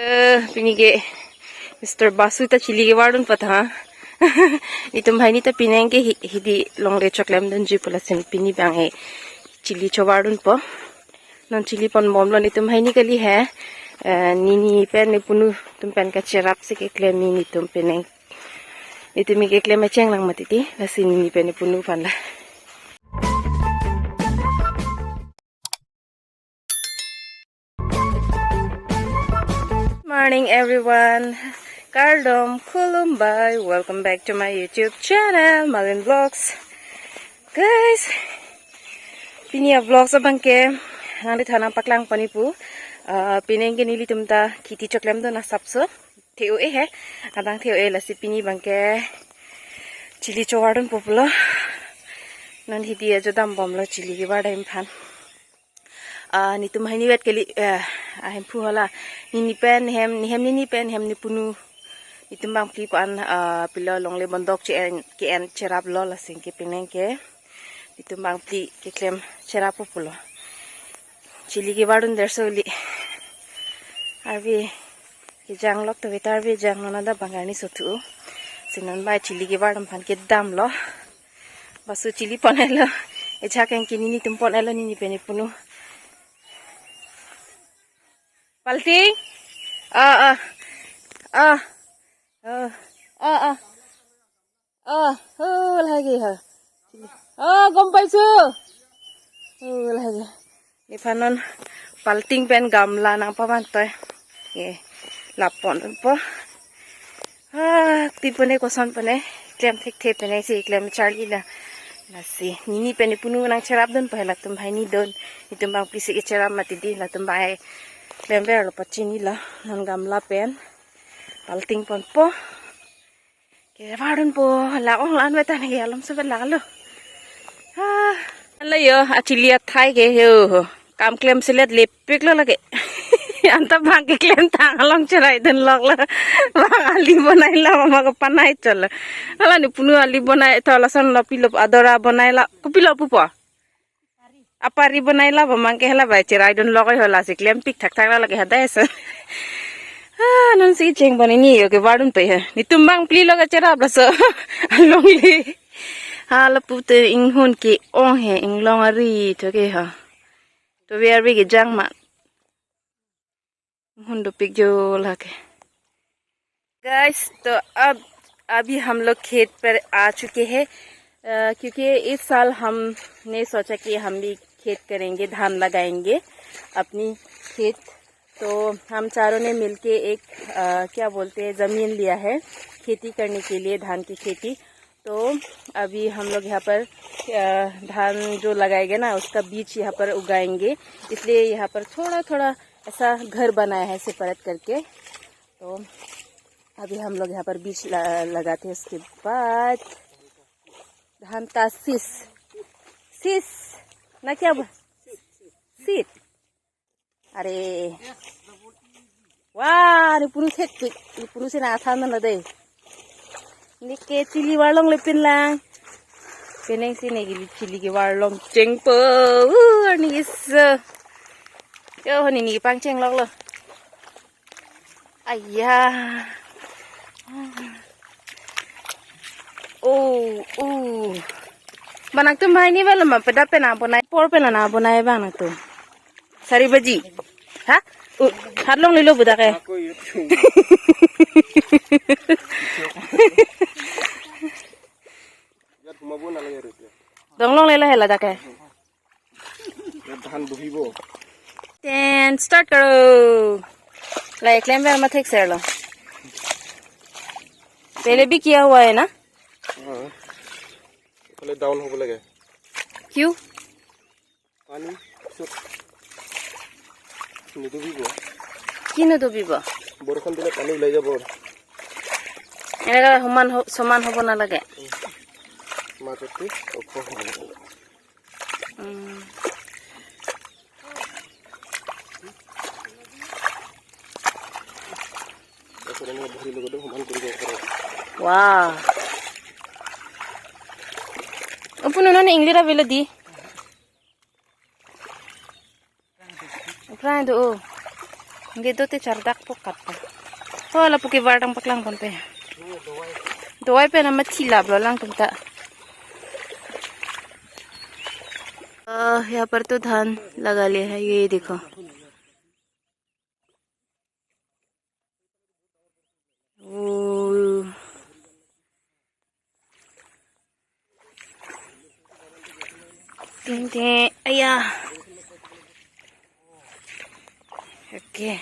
Pinige Mr. Basu ta chili ke warun patha. Itum bhai ni ta pinenge hidi longle choklem don ji pula sen pini bang hai chili chowarun po non chili pon bom lo itum bhai ni kali hai nini pen ne punu tum pen ka cherap se ke klem ni tum peneng itum mi ke klem cheng lang matiti la sin nini pen ne punu pan la. Morning everyone, Kardom Kulumbai, welcome back to my YouTube channel, Malin Vlogs. Guys, pinia vlogs abang ke, nanti thana paklang panipu, pineng ke nili tumta kiti choklem do na sapso, theo hai, adang theo lasi pini bang ke, chili chowarun populo, non hidi ajo dam bom lo chili ke bada impan. Ni tum hai ni wet kali hem pu hala ni pen hem ni pen hem ni punu itum bang clip an pilo longle bondok ke en cherap lo la sing ke pineng ke itum bang pli ke klem cherap pulo chili ke badun dersoli arbi ke jang lok to vetar be jang nona da bangani sotu sinon bai chili ke badam phan ke dam lo basu chili ponelo e chaken ke ni tum ponelo ni pene punu Palting? Lagi ha. Gompay su. Lagi. Ni panon palting pen gamla nang pamantoy. Lapon po. Tipone koson pone. Klem thek pene si klem charli la. Nasi. Nini pene punu nang charap don pa latum bhai ni don. Itum bang pisi ke charap matidi latum bhai. Lember lo pacini la non gamla pen palting pon po ke varun po la ong lan wetan ge alam se la lo la yo achilia thai ge yo kam klem selet lepik lo lage anta bang ke klem tang along cherai den lok la bang ali banai la mama ko panai chol ala ni punu ali banai thola son la pilop adora banai la ko pilop po apari banai la bamang ke hela bai cherai don lokai hola se klem pik thak thak la lage hada esa non si cheng bani ni yo ke wadun pe he ni tumbang pli loga chera blas longli hala pute ing hun ki ong he ing longari to ke ha to we are ge jang ma hun do pik jo lage guys तो अब अभी हम लोग खेत पर आ चुके हैं क्योंकि इस साल हमने सोचा कि हम भी खेत करेंगे धान लगाएंगे अपनी खेत तो हम चारों ने मिलके एक क्या बोलते हैं ज़मीन लिया है खेती करने के लिए धान की खेती तो अभी हम लोग यहाँ पर धान जो लगाएंगे ना उसका बीज यहाँ पर उगाएंगे इसलिए यहाँ पर थोड़ा थोड़ा ऐसा घर बनाया है सेपरेट करके तो अभी हम लोग यहाँ पर बीज लगाते हैं उसके बाद धान का सीस ना क्या सीट अरे वाह ni punu se na than na dei ni ke chili warlong le pin lang peneng si ne gi chili ke warlong cheng po ni is yo ni pang cheng lok lo ayya Banak tu mai ni bela ma pada pena bonai por pena na bonai bang tu. Sari baji. Ha? Harlong lilo budak eh. Donglong lelo hela dak eh. Then start करो. Like लेंबर मत एक सेर लो. पहले भी किया हुआ है ना? पहले डाउन हो लगे क्यों पानी निदुबिबो बरखन दिले पानी उलाई जाबो एरा समान होबो ना लगे माकति ओखो वाह Upun nana English avila di. Ukraina do. Dito te chardak po kat pa. Wala po kibartang paklang pon pe. Dawai pe na mathilab lo lang tumta. यहाँ पर तो धान लगा लिया है ये देखो ting ting ayah oke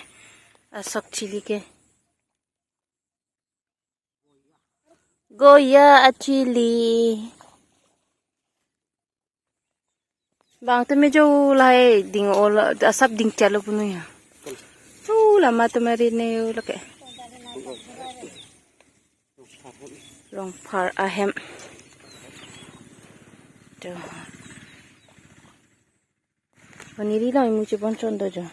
asok chili ke goya chili bang teme jo lai ding ol asap ding chalo punu ya lama tumari ne lake long par ahem to paniri lai mu chi bon chon do jo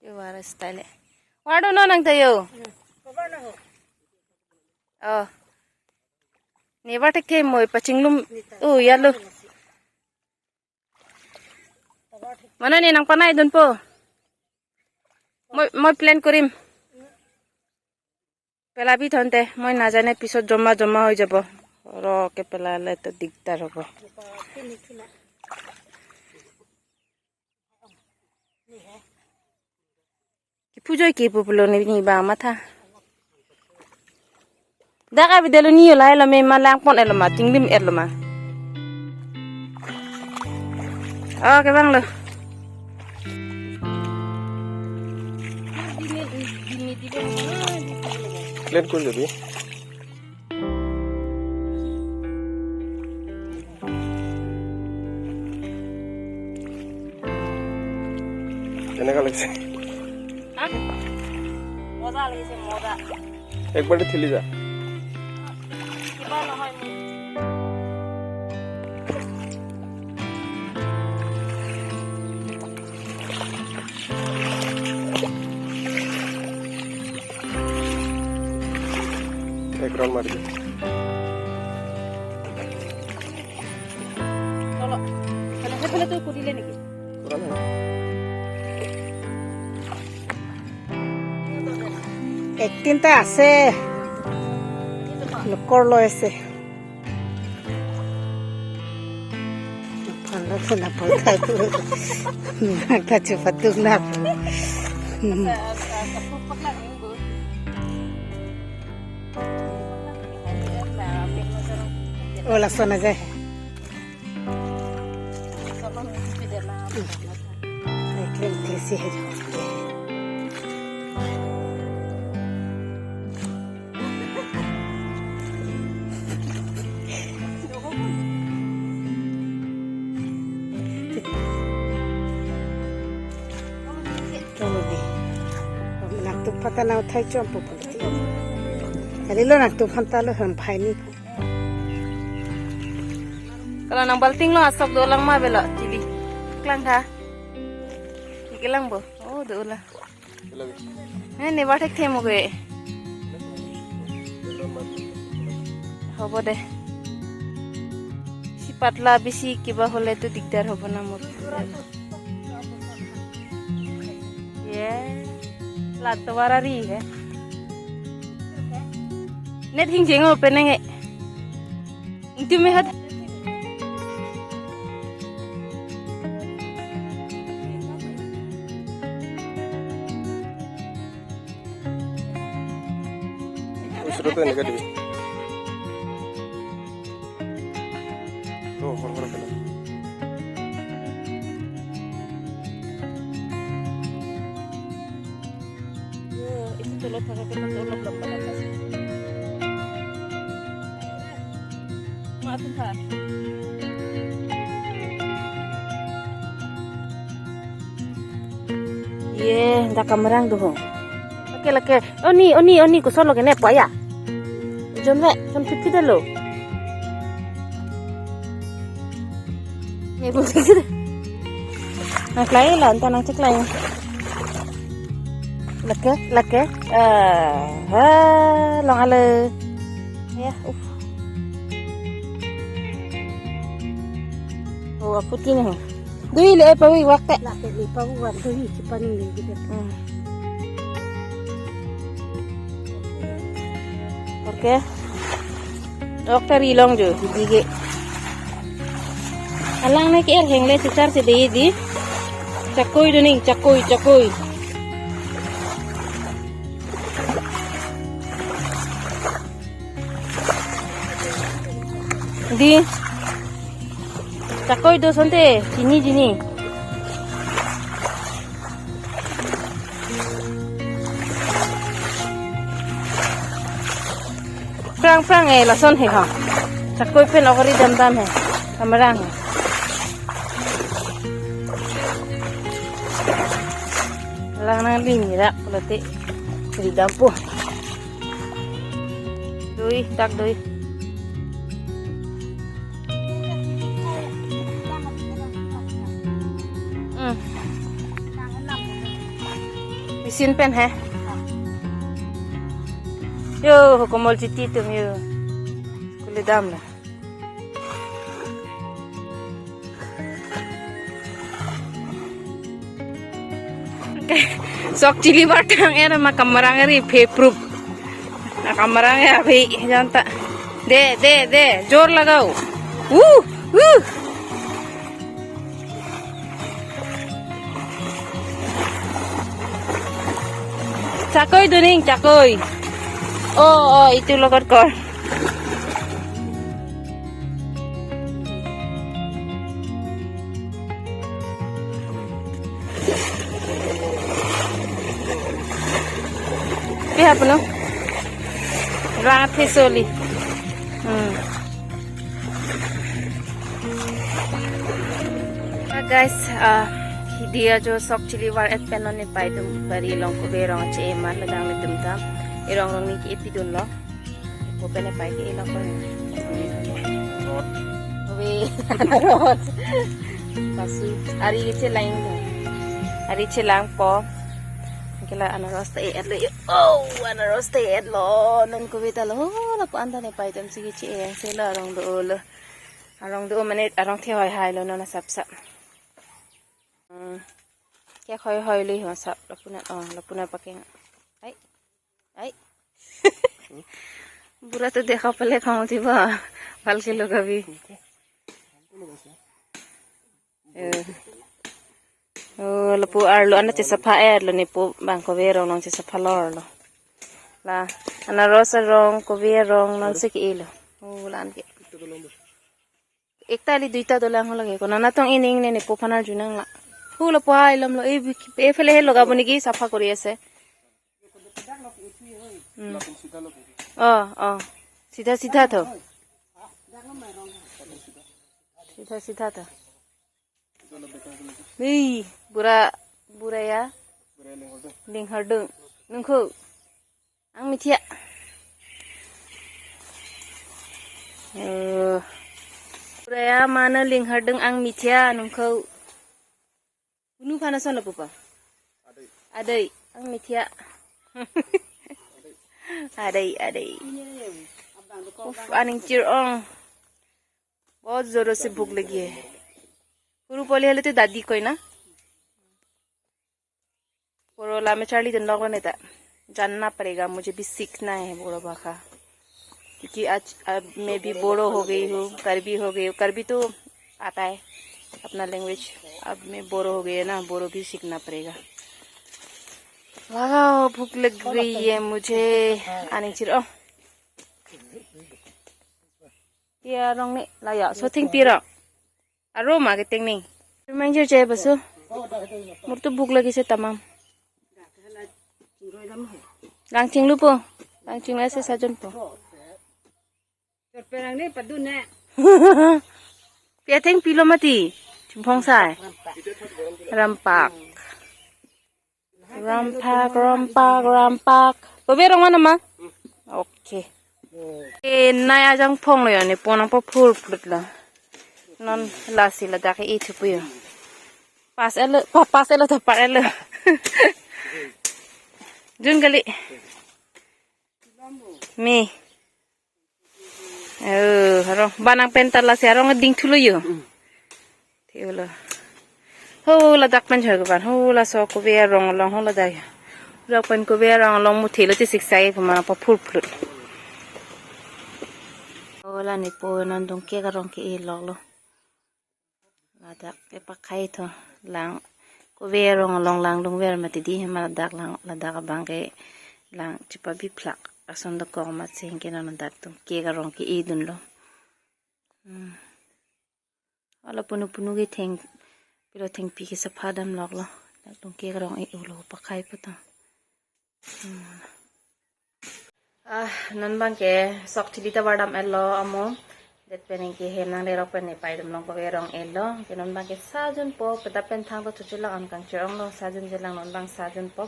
yo wara style wado no nang tayo oh ni bate ke moi pachinglum yalo mana ni nang panai don po moi plan korim pelabi thonte moi na jane pisot joma joma hoi jabo ro ke pelale to digtar hobo ki pujoi ki populo ni ba matha daga bidelo ni yola ela me malang pon ela ma tinglim ela ma oke bang lo Lihat kun jadi ini kalau sih moda lagi se moda एक बार थिली जा एक round मार दे चलो पहले तो कुड़ी लेने की एक दिन ता आसे लोकर लो ऐसे फल फुला पड़ता है ना चुपा दुगना ओला सोना जाए कैसे है naktu pata na uthai chompo politi ali lo naktu phanta lo han phaini kalau nang balting lo asap do lang ma bela chili klang tha kilang bo oh do la ne bathek themo ge hobo de si patla bisi kiba hole to digdar hobo na mor ye lat warari hai net hing jeng open nge itu me hat usro to negatif tuh hor kena itu telur pakai telur lembar atas maafin pak ye ndak kamerang doh lake lake oni kusol lo kene pa ya jonwe jon pipi dalo ne bu kide na klai la anta nang ceklai lake ha long ale ya Oh, aku tuh nih. Dui le pawi waktu. Laki lipa buat tuh cipaning gitu. Oke. Dokter ilong jo dige. Alang na ki er hengle sitar se dei di. Cakoy do ning cakoy. Di. Cakoy do sonte jini. Prang lason he ha. Cakoy pen okori dam he. Kamerang he. Lang nang lingira kulati di dampu. Dui. Bisin pen he. Yo, komol citi tum yo. Kulidam lah. Sok cili batang era makamarang eri proof. Nakamarang ya bhai janta. De जोर लगाओ. Cakoy duning cakoy. Oh itu logot kor. Apa no? Rangat hisoli. Guys, dia jo sok chili war et penon ni pai dum bari long ko berong che man ladang le dum tam irong ni ki epidun lo ko pene pai ki ilong ko we rot pasu ari che lain ari che lang po kila anaros ta et lo anaros ta et lo non ko bita lo la pa anda ne pai dum sigi che se la rong do minute arong the hai lo na sap क्या खोई ली हो सब लपुना पकेगा आई बुरा तो देखा पहले खाऊं थी बा फल के लोग अभी लपु आर्लो अन्ना चे सफा लो निपु बांग को वेरो नong चे सफा लो ला अन्ना रोसा रong को वेरो नong से की लो लान के एक ताली दुईता दोलांग लगे को नाना तोंग इनिंग ने निपु फना जुनंग ला Hula po ay lam lo e fele helo gabo niki safa kori ase. सीधा तो सीधा तो बुरा ya linghardung nungku ang mitia buरा ya mana linghardung ang mitia nungku unu kana sana pupa adai ang mitia adai aning चिरong बहुत जोरों से भूख लगी है पुरु पोली हले तो दादी कोई ना पोरोला में चार्ली दिन लोगों ने जानना पड़ेगा मुझे भी सीखना है बोरो भाषा क्योंकि आज अब मैं भी बोरो हो गई हूँ करबी हो गई हूँ करबी तो आता है अपना लैंग्वेज अब मैं बोरो हो गई है ना बोरो भी सीखना पड़ेगा वाह भूख लग गई है मुझे आने चिरो ya rong ni la ya so ting pira aro marketing ni reminder je basu murtu buk lagi se tamam langching lu po langching la se sajon po perang ni padun na pia ting pilo mati chimpong sai rampak ko be rong mana ma okay naya jang phong lo yani ponang pa phul phut la non la si la da ke e thu pu pas elo ta par elo jun gali mi haro banang pentar la si haro ngading thulo yo yêu là hô là đặc bên trời các bạn hô là so cô về rong long hô là đây rong bên cô về rong long một thì là chỉ xịt say của mà phun phun hô là nít bôi non đông kia cái rong kia lọc lo là đặc cái bạc khay thôi lang cô về rong long lang đông về mà tí mà đặc lang là đặc bang cái lang chỉ pa bị plak asan đó có mà xem cái nó đặc đông kia cái rong kia đun lo ala punu cái thing pero thing pi cái sắp đâm lọc lo đặc đông kia cái rong ấy ulo bạc khay puta non bang ke sok chili ta badam ello amo det pening ki hem nang lerok pen ne pai dum long page rong ello ke non bang ke sajun po peta pen thang to chuchula an kang chong lo sajun jelang non bang sajun po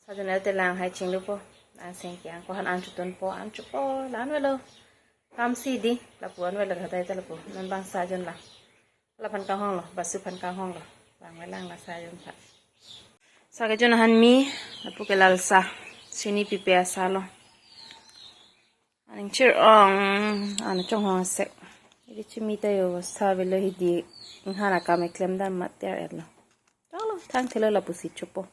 sajun el te lang hai ching lu po an seng ki an ko han an chutun po an chu po lan velo kam si di la puan velo ga dai ta la po non bang sajun la pan ka hong lo basu pan ka hong lo bang welang la sajun sa sa ke jon han mi la pu ke lal sa sini pi pe sa lo anh chưa anh trong hoa sek đi chim mi tayo sa velo hidi anh hana kame klem dan mat there ello đó lo thang thelo la pusi chopo